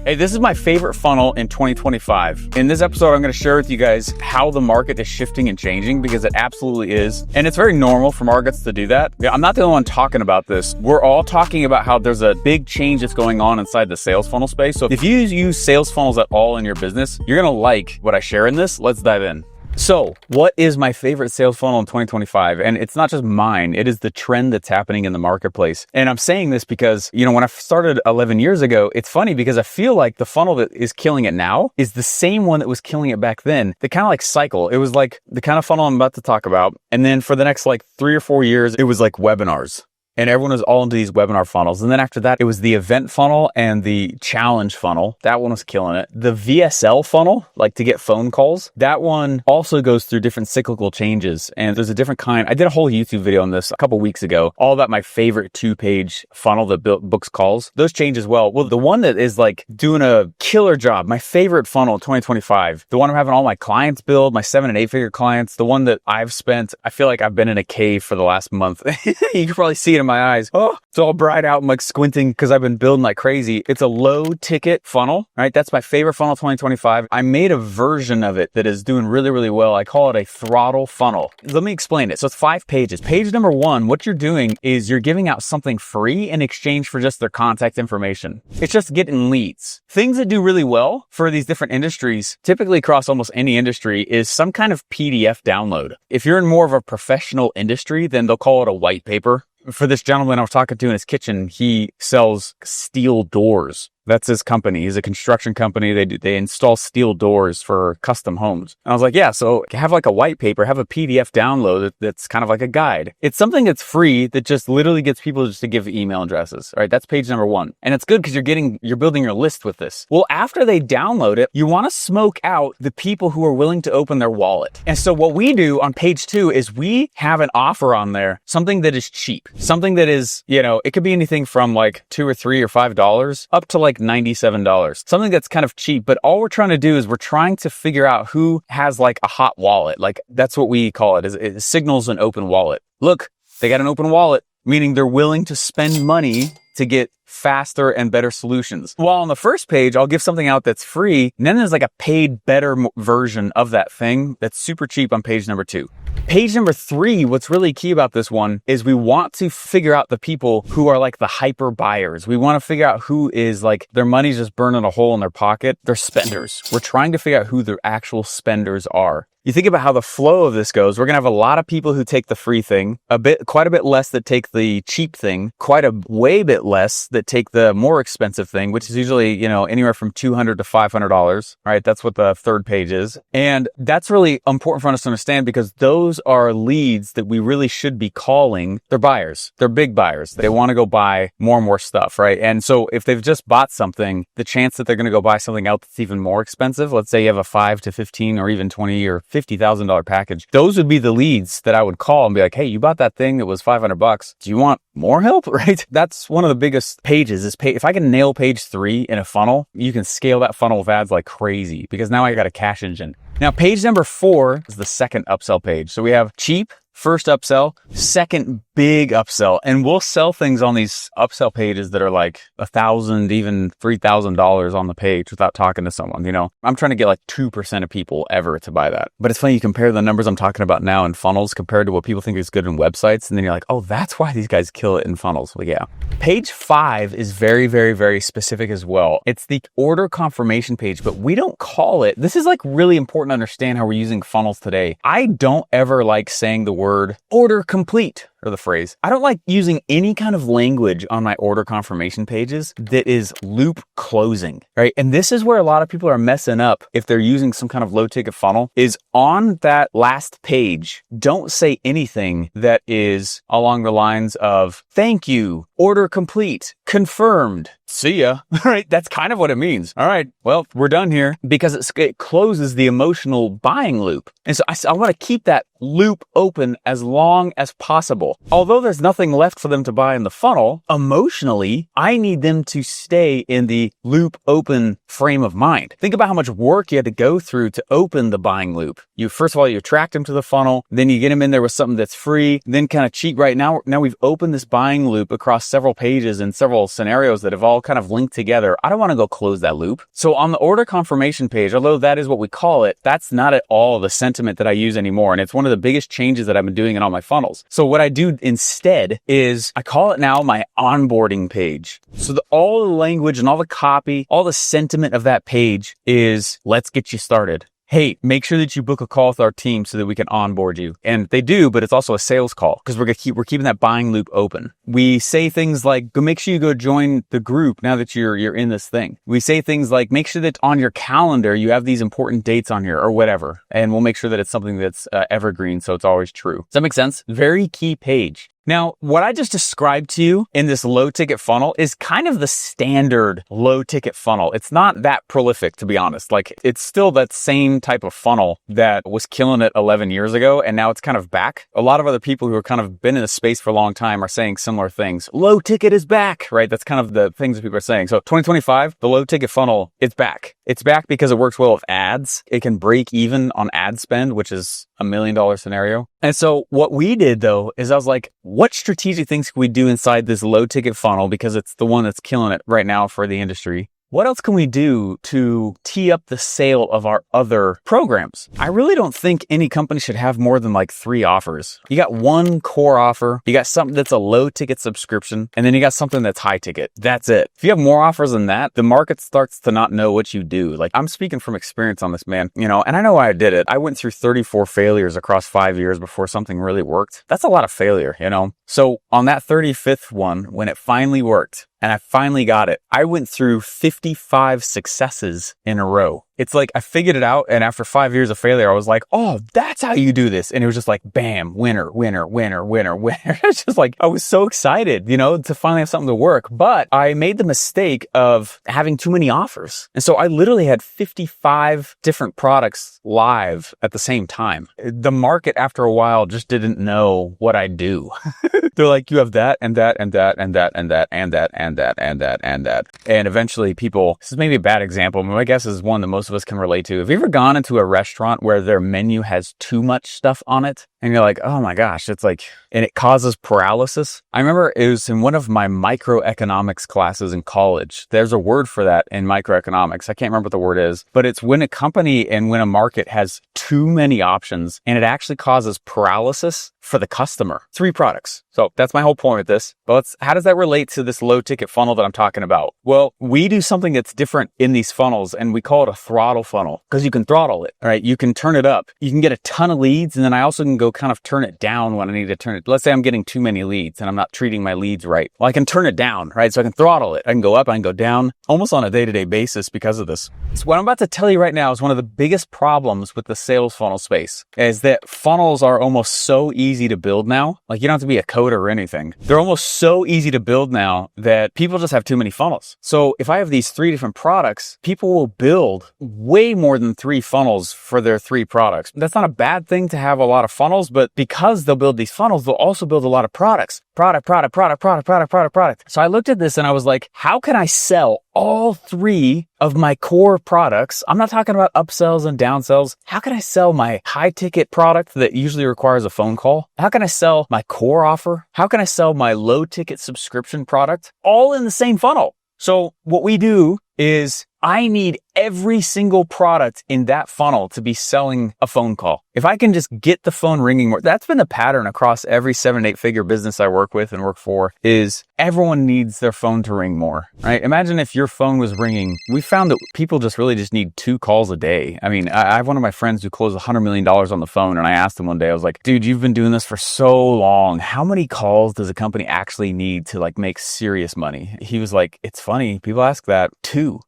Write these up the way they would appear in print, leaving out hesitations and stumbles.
Hey, this is my favorite funnel in 2025. In this episode, I'm going to share with you guys how the market is shifting and changing, because it absolutely is. And it's very normal for markets to do that. I'm not the only one talking about this. We're all talking about how there's a big change that's going on inside the sales funnel space. So if you use sales funnels at all in your business, you're going to like what I share in this. Let's dive in. So what is my favorite sales funnel in 2025? And it's not just mine. It is the trend that's happening in the marketplace. And I'm saying this because, when I started 11 years ago, it's funny because I feel like the funnel that is killing it now is the same one that was killing it back then. The kind of like cycle. It was like the kind of funnel I'm about to talk about. And then for the next like 3 or 4 years, it was like webinars. And everyone was all into these webinar funnels. And then after that, it was the event funnel and the challenge funnel. That one was killing it. The VSL funnel, like to get phone calls, that one also goes through different cyclical changes. And there's a different kind. I did a whole YouTube video on this a couple weeks ago, all about my favorite 2-page funnel that books calls. Those change as well. Well, the one that is like doing a killer job, my favorite funnel in 2025, the one I'm having all my clients build, my 7 and 8 figure clients, the one that I feel like I've been in a cave for the last month. You can probably see it in my eyes. Oh, it's all bright out. I'm like squinting because I've been building like crazy. It's a low ticket funnel, right? That's my favorite funnel 2025. I made a version of it that is doing really, really well. I call it a throttle funnel. Let me explain it. So it's 5 pages. Page number 1, what you're doing is you're giving out something free in exchange for just their contact information. It's just getting leads. Things that do really well for these different industries, typically across almost any industry, is some kind of PDF download. If you're in more of a professional industry, then they'll call it a white paper. For this gentleman I was talking to in his kitchen, he sells steel doors. That's his company. He's a construction company. They install steel doors for custom homes. And I was like, yeah, so have like a white paper, have a PDF download that's kind of like a guide. It's something that's free that just literally gets people just to give email addresses. All right, that's page number 1. And it's good because you're building your list with this. Well, after they download it, you want to smoke out the people who are willing to open their wallet. And so what we do on page 2 is we have an offer on there, something that is cheap, something that is, it could be anything from like $2 or $3 or $5 up to like $97, something that's kind of cheap. But all we're trying to do is we're trying to figure out who has like a hot wallet. Like that's what we call it, is it signals an open wallet. Look, they got an open wallet, meaning they're willing to spend money to get faster and better solutions. While on the first page, I'll give something out that's free, and then there's like a paid better version of that thing that's super cheap on page number 2. Page number 3, what's really key about this one is we want to figure out the people who are like the hyper buyers. We want to figure out who is like their money's just burning a hole in their pocket. They're spenders. We're trying to figure out who the actual spenders are. You think about how the flow of this goes. We're going to have a lot of people who take the free thing, quite a bit less that take the cheap thing, way bit less that take the more expensive thing, which is usually, anywhere from $200 to $500, right? That's what the third page is. And that's really important for us to understand, because those are leads that we really should be calling. They're buyers. They're big buyers. They want to go buy more and more stuff, right? And so if they've just bought something, the chance that they're going to go buy something else that's even more expensive, let's say you have a $5 to $15 or even $20 or $50,000 package, those would be the leads that I would call and be like, hey, you bought that thing that was $500. Do you want more help? Right? That's one of the biggest pages is if I can nail page 3 in a funnel, you can scale that funnel with ads like crazy, because now I got a cash engine. Now, page number 4 is the second upsell page. So we have cheap, first upsell, second big upsell. And we'll sell things on these upsell pages that are like $1,000, even $3,000 on the page without talking to someone. I'm trying to get like 2% of people ever to buy that. But it's funny, you compare the numbers I'm talking about now in funnels compared to what people think is good in websites. And then you're like, oh, that's why these guys kill it in funnels. Well, yeah. Page 5 is very, very, very specific as well. It's the order confirmation page, but we don't call it. This is like really important to understand how we're using funnels today. I don't ever like saying the word order complete, or the phrase. I don't like using any kind of language on my order confirmation pages that is loop closing, right? And this is where a lot of people are messing up if they're using some kind of low ticket funnel, is on that last page, don't say anything that is along the lines of thank you, order complete, confirmed, see ya, right? That's kind of what it means. All right, well, we're done here, because it closes the emotional buying loop. And so I want to keep that loop open as long as possible. Although there's nothing left for them to buy in the funnel, emotionally, I need them to stay in the loop open frame of mind. Think about how much work you had to go through to open the buying loop. First of all, you attract them to the funnel, then you get them in there with something that's free, then kind of cheat. Right now we've opened this buying loop across several pages and several several scenarios that have all kind of linked together. I don't want to go close that loop. So on the order confirmation page, although that is what we call it, that's not at all the sentiment that I use anymore. And it's one of the biggest changes that I've been doing in all my funnels. So what I do instead is I call it now my onboarding page. So all the language and all the copy, all the sentiment of that page is let's get you started. Hey, make sure that you book a call with our team so that we can onboard you. And they do, but it's also a sales call because we're keeping that buying loop open. We say things like, go make sure you go join the group now that you're in this thing. We say things like, make sure that on your calendar, you have these important dates on here or whatever. And we'll make sure that it's something that's evergreen. So it's always true. Does that make sense? Very key page. Now, what I just described to you in this low ticket funnel is kind of the standard low ticket funnel. It's not that prolific, to be honest. Like, it's still that same type of funnel that was killing it 11 years ago. And now it's kind of back. A lot of other people who are kind of been in the space for a long time are saying similar things. Low ticket is back, right? That's kind of the things that people are saying. So 2025, the low ticket funnel, it's back. It's back because it works well with ads. It can break even on ad spend, which is $1 million scenario. And so what we did though, is I was like, what strategic things can we do inside this low ticket funnel? Because it's the one that's killing it right now for the industry. What else can we do to tee up the sale of our other programs? I really don't think any company should have more than like 3 offers. You got one core offer, you got something that's a low ticket subscription, and then you got something that's high ticket. That's it. If you have more offers than that, the market starts to not know what you do. Like, I'm speaking from experience on this, man, and I know why I did it. I went through 34 failures across 5 years before something really worked. That's a lot of failure, So on that 35th one, when it finally worked, and I finally got it, I went through 55 successes in a row. It's like I figured it out, and after 5 years of failure, I was like, oh, that's how you do this. And it was just like, bam, winner, winner, winner, winner, winner. It's just like, I was so excited, to finally have something to work. But I made the mistake of having too many offers. And so I literally had 55 different products live at the same time. The market, after a while, just didn't know what I do. They're like, you have that and that and that and that and that and that and that and that and that. And eventually people, this is maybe a bad example, but my guess is one that most of us can relate to. Have you ever gone into a restaurant where their menu has too much stuff on it? And you're like, oh my gosh, it's like, and it causes paralysis. I remember it was in one of my microeconomics classes in college. There's a word for that in microeconomics. I can't remember what the word is, but it's when a company and when a market has too many options and it actually causes paralysis for the customer. 3 products. So that's my whole point with this. But how does that relate to this low ticket funnel that I'm talking about? Well, we do something that's different in these funnels, and we call it a throttle funnel because you can throttle it, all right? You can turn it up. You can get a ton of leads, and then I also can go kind of turn it down when I need to turn it. Let's say I'm getting too many leads and I'm not treating my leads right. Well, I can turn it down, right? So I can throttle it. I can go up, I can go down almost on a day-to-day basis because of this. So what I'm about to tell you right now is one of the biggest problems with the sales funnel space is that funnels are almost so easy to build now. Like, you don't have to be a coder or anything. They're almost so easy to build now that people just have too many funnels. So if I have these 3 different products, people will build way more than 3 funnels for their 3 products. That's not a bad thing to have a lot of funnels, but because they'll build these funnels, they'll also build a lot of products. Product. So I looked at this and I was like, how can I sell all 3 of my core products? I'm not talking about upsells and downsells. How can I sell my high ticket product that usually requires a phone call? How can I sell my core offer? How can I sell my low ticket subscription product? All in the same funnel. So what we do is I need every single product in that funnel to be selling a phone call. If I can just get the phone ringing more, that's been the pattern across every 7 to 8 figure business I work with and work for, is everyone needs their phone to ring more, right? Imagine if your phone was ringing. We found that people just need 2 calls a day. I mean, I have one of my friends who closed $100 million on the phone, and I asked him one day, I was like, dude, you've been doing this for so long. How many calls does a company actually need to like make serious money? He was like, it's funny. People ask that. 2.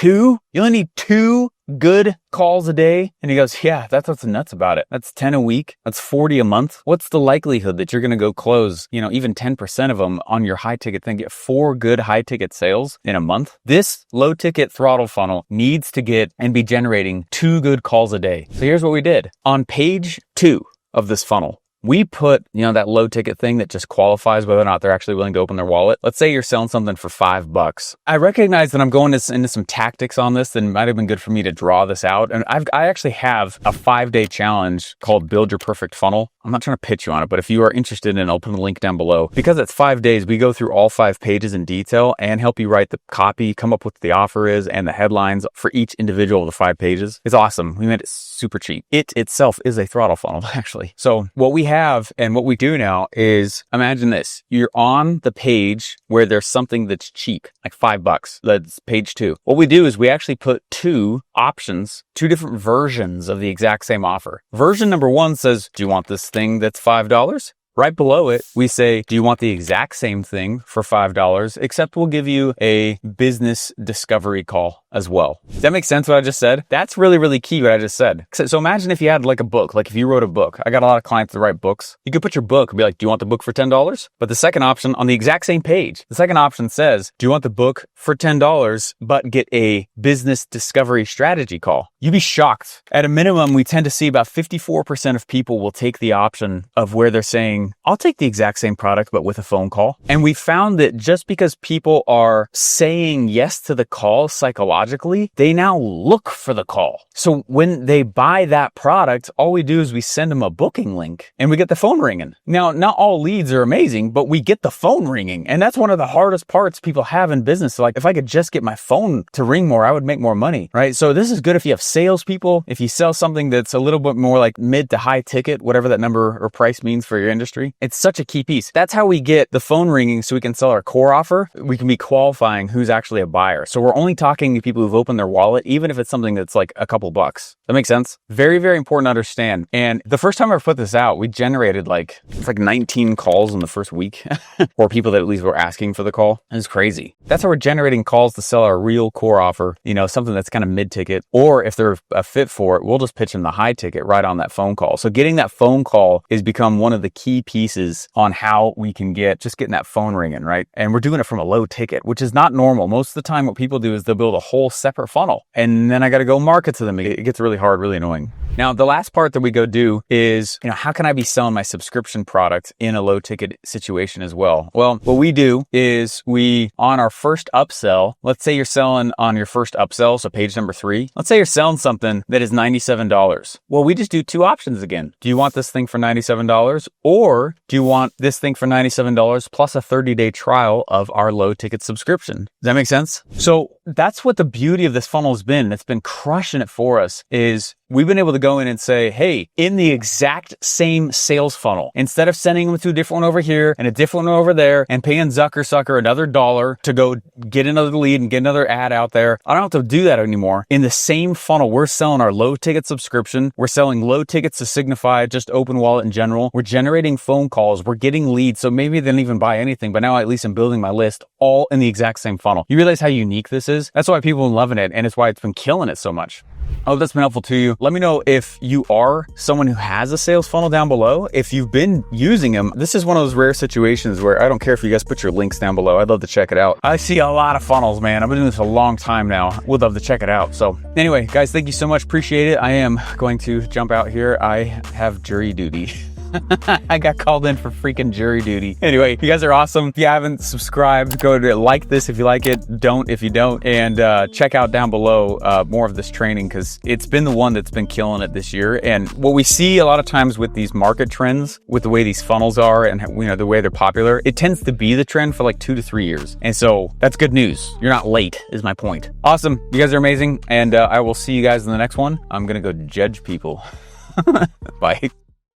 You only need 2 good calls a day? And he goes, yeah, that's what's nuts about it. That's 10 a week. That's 40 a month. What's the likelihood that you're going to go close, even 10% of them on your high ticket thing, get 4 good high ticket sales in a month? This low ticket throttle funnel needs to get and be generating 2 good calls a day. So here's what we did. On page 2 of this funnel, we put, that low ticket thing that just qualifies whether or not they're actually willing to open their wallet. Let's say you're selling something for $5. I recognize that I'm going into some tactics on this that might have been good for me to draw this out. And I actually have a 5-day challenge called Build Your Perfect Funnel. I'm not trying to pitch you on it, but if you are interested in it, I'll put a link down below. Because it's 5 days, we go through all 5 pages in detail and help you write the copy, come up with what the offer is and the headlines for each individual of the 5 pages. It's awesome. We made it super cheap. It itself is a throttle funnel, actually. So what we have and what we do now is, imagine this. You're on the page where there's something that's cheap, like $5. That's page 2. What we do is we actually put 2 options, 2 different versions of the exact same offer. Version number 1 says, do you want this thing that's $5? Right below it, we say, do you want the exact same thing for $5, except we'll give you a business discovery call as well. Does that make sense what I just said? That's really, really key what I just said. So imagine if you had like a book, like if you wrote a book. I got a lot of clients that write books. You could put your book and be like, do you want the book for $10? But the second option on the exact same page, the second option says, do you want the book for $10, but get a business discovery strategy call? You'd be shocked. At a minimum, we tend to see about 54% of people will take the option of where they're saying, I'll take the exact same product, but with a phone call. And we found that just because people are saying yes to the call psychologically, they now look for the call. So when they buy that product, all we do is we send them a booking link and we get the phone ringing. Now, not all leads are amazing, but we get the phone ringing. And that's one of the hardest parts people have in business. So like, if I could just get my phone to ring more, I would make more money, right? So this is good if you have salespeople, if you sell something that's a little bit more like mid to high ticket, whatever that number or price means for your industry. It's such a key piece. That's how we get the phone ringing so we can sell our core offer. We can be qualifying who's actually a buyer. So we're only talking to people who've opened their wallet, even if it's something that's like a couple bucks. That makes sense? Very, very important to understand. And the first time I put this out, we generated it's like 19 calls in the first week or people that at least were asking for the call. It's crazy. That's how we're generating calls to sell our real core offer, something that's kind of mid-ticket. Or if they're a fit for it, we'll just pitch them the high ticket right on that phone call. So getting that phone call has become one of the key pieces on how we can getting that phone ringing, right? And we're doing it from a low ticket, which is not normal. Most of the time, what people do is they'll build a whole separate funnel and then I got to go market to them. It gets really hard, really annoying. Now, the last part that we go do is, how can I be selling my subscription product in a low ticket situation as well? Well, what we do is on our first upsell, let's say you're selling on your first upsell, so page number 3, let's say you're selling something that is $97. Well, we just do 2 options again. Do you want this thing for $97 or do you want this thing for $97 plus a 30-day trial of our low ticket subscription? Does that make sense? So that's what the beauty of this funnel has been. It's been crushing it for us is we've been able to go in and say, hey, in the exact same sales funnel, instead of sending them to a different one over here and a different one over there and paying Zucker another $1 to go get another lead and get another ad out there, I don't have to do that anymore. In the same funnel, we're selling our low ticket subscription. We're selling low tickets to Signify, just open wallet in general. We're generating phone calls. We're getting leads. So maybe they don't even buy anything, but now at least I'm building my list all in the exact same funnel. You realize how unique this is? That's why people are loving it. And it's why it's been killing it so much. I hope that's been helpful to you. Let me know if you are someone who has a sales funnel down below. If you've been using them, this is one of those rare situations where I don't care if you guys put your links down below. I'd love to check it out. I see a lot of funnels, man. I've been doing this a long time now. Would love to check it out. So anyway, guys, thank you so much. Appreciate it. I am going to jump out here. I have jury duty. I got called in for freaking jury duty. Anyway, you guys are awesome. If you haven't subscribed, go to like this if you like it, don't if you don't, and check out down below more of this training because it's been the one that's been killing it this year. And what we see a lot of times with these market trends, with the way these funnels are and the way they're popular, it tends to be the trend for like 2 to 3 years. And so that's good news. You're not late is my point. Awesome. You guys are amazing. And I will see you guys in the next one. I'm going to go judge people. Bye.